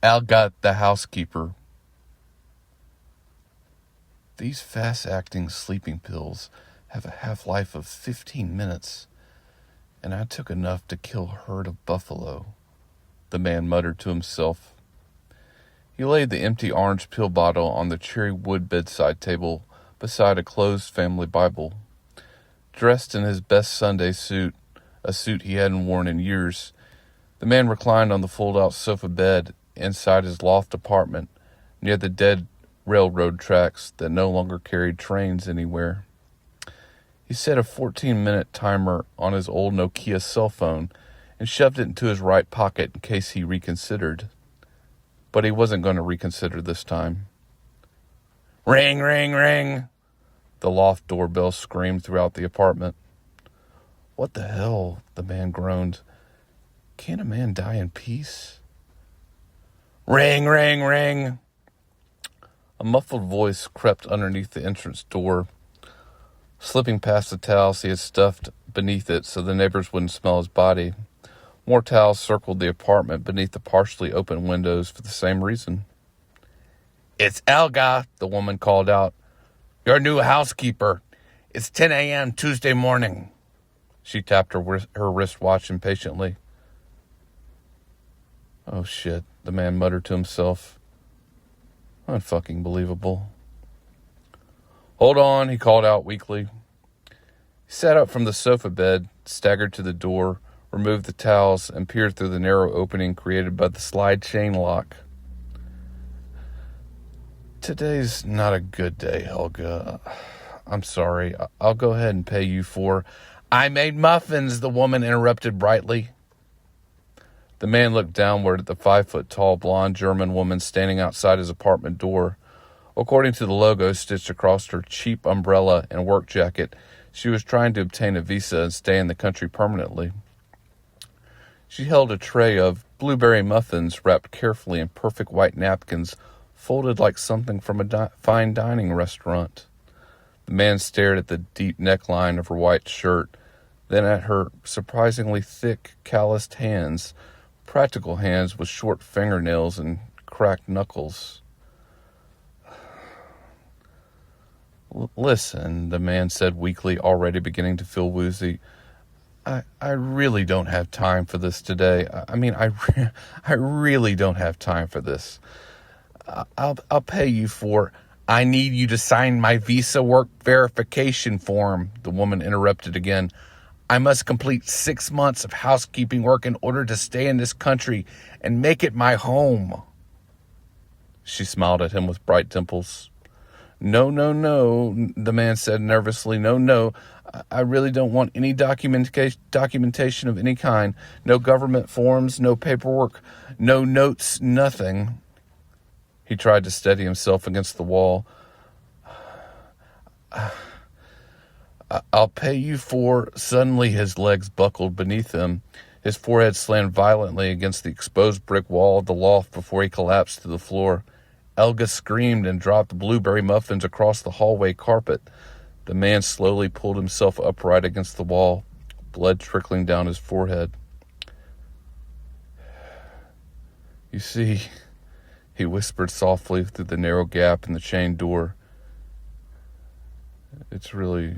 Helga the Housekeeper. These fast-acting sleeping pills have a half-life of 15 minutes, and I took enough to kill a herd of buffalo, the man muttered to himself. He laid the empty orange pill bottle on the cherry wood bedside table beside a closed family Bible. Dressed in his best Sunday suit, a suit he hadn't worn in years, the man reclined on the fold-out sofa bed inside his loft apartment near the dead railroad tracks that no longer carried trains anywhere. He set a 14-minute timer on his old Nokia cell phone and shoved it into his right pocket in case he reconsidered. But he wasn't going to reconsider this time. Ring, ring, ring! The loft doorbell screamed throughout the apartment. What the hell? The man groaned. Can't a man die in peace? Ring, ring, ring! A muffled voice crept underneath the entrance door, slipping past the towels he had stuffed beneath it so the neighbors wouldn't smell his body. More towels circled the apartment beneath the partially open windows for the same reason. It's Helga, the woman called out. Your new housekeeper. It's 10 a.m. Tuesday morning. She tapped her wristwatch impatiently. Oh shit, the man muttered to himself. Unfucking believable. Hold on, he called out weakly. He sat up from the sofa bed, staggered to the door, removed the towels, and peered through the narrow opening created by the slide chain lock. Today's not a good day, Helga. I'm sorry. I'll go ahead and pay you for... I made muffins, the woman interrupted brightly. The man looked downward at the 5-foot-tall blonde German woman standing outside his apartment door. According to the logo stitched across her cheap umbrella and work jacket, she was trying to obtain a visa and stay in the country permanently. She held a tray of blueberry muffins wrapped carefully in perfect white napkins, folded like something from a fine dining restaurant. The man stared at the deep neckline of her white shirt, then at her surprisingly thick, calloused hands, practical hands with short fingernails and cracked knuckles. Listen, the man said weakly, already beginning to feel woozy. I really don't have time for this today. I really don't have time for this. I'll pay you for... I need you to sign my visa work verification form, the woman interrupted again. I must complete 6 months of housekeeping work in order to stay in this country and make it my home. She smiled at him with bright dimples. No, the man said nervously. No, I really don't want any documentation of any kind. No government forms, no paperwork, no notes, nothing. He tried to steady himself against the wall. I'll pay you for... Suddenly his legs buckled beneath him. His forehead slammed violently against the exposed brick wall of the loft before he collapsed to the floor. Helga screamed and dropped the blueberry muffins across the hallway carpet. The man slowly pulled himself upright against the wall, blood trickling down his forehead. You see, he whispered softly through the narrow gap in the chain door. It's really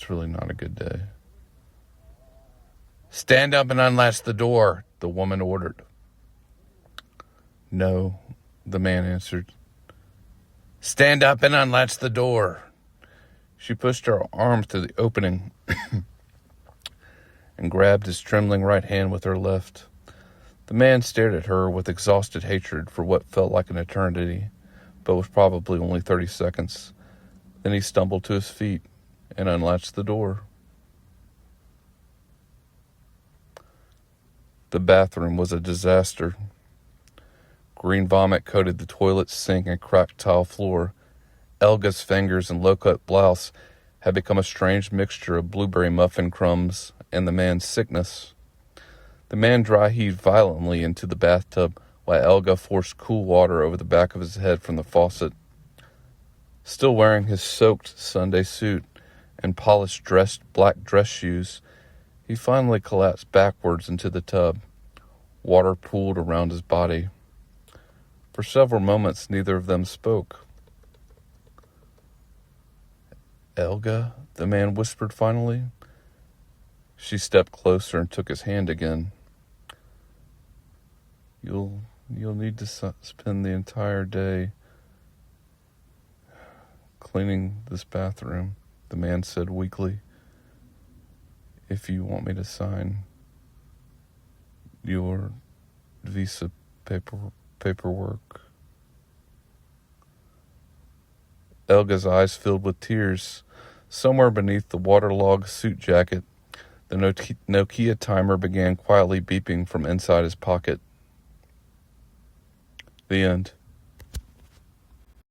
not a good day. Stand up and unlatch the door, the woman ordered. No, the man answered. Stand up and unlatch the door. She pushed her arm through the opening and grabbed his trembling right hand with her left. The man stared at her with exhausted hatred for what felt like an eternity, but was probably only 30 seconds. Then he stumbled to his feet and unlatched the door. The bathroom was a disaster. Green vomit coated the toilet sink and cracked tile floor. Helga's fingers and low-cut blouse had become a strange mixture of blueberry muffin crumbs and the man's sickness. The man dry-heaved violently into the bathtub while Helga forced cool water over the back of his head from the faucet. Still wearing his soaked Sunday suit and polished black dress shoes, he finally collapsed backwards into the tub. Water pooled around his body. For several moments, neither of them spoke. "Helga," the man whispered finally. She stepped closer and took his hand again. You'll need to spend the entire day cleaning this bathroom," the man said weakly, "if you want me to sign your visa paperwork." Helga's eyes filled with tears. Somewhere beneath the waterlogged suit jacket, the Nokia timer began quietly beeping from inside his pocket. The end.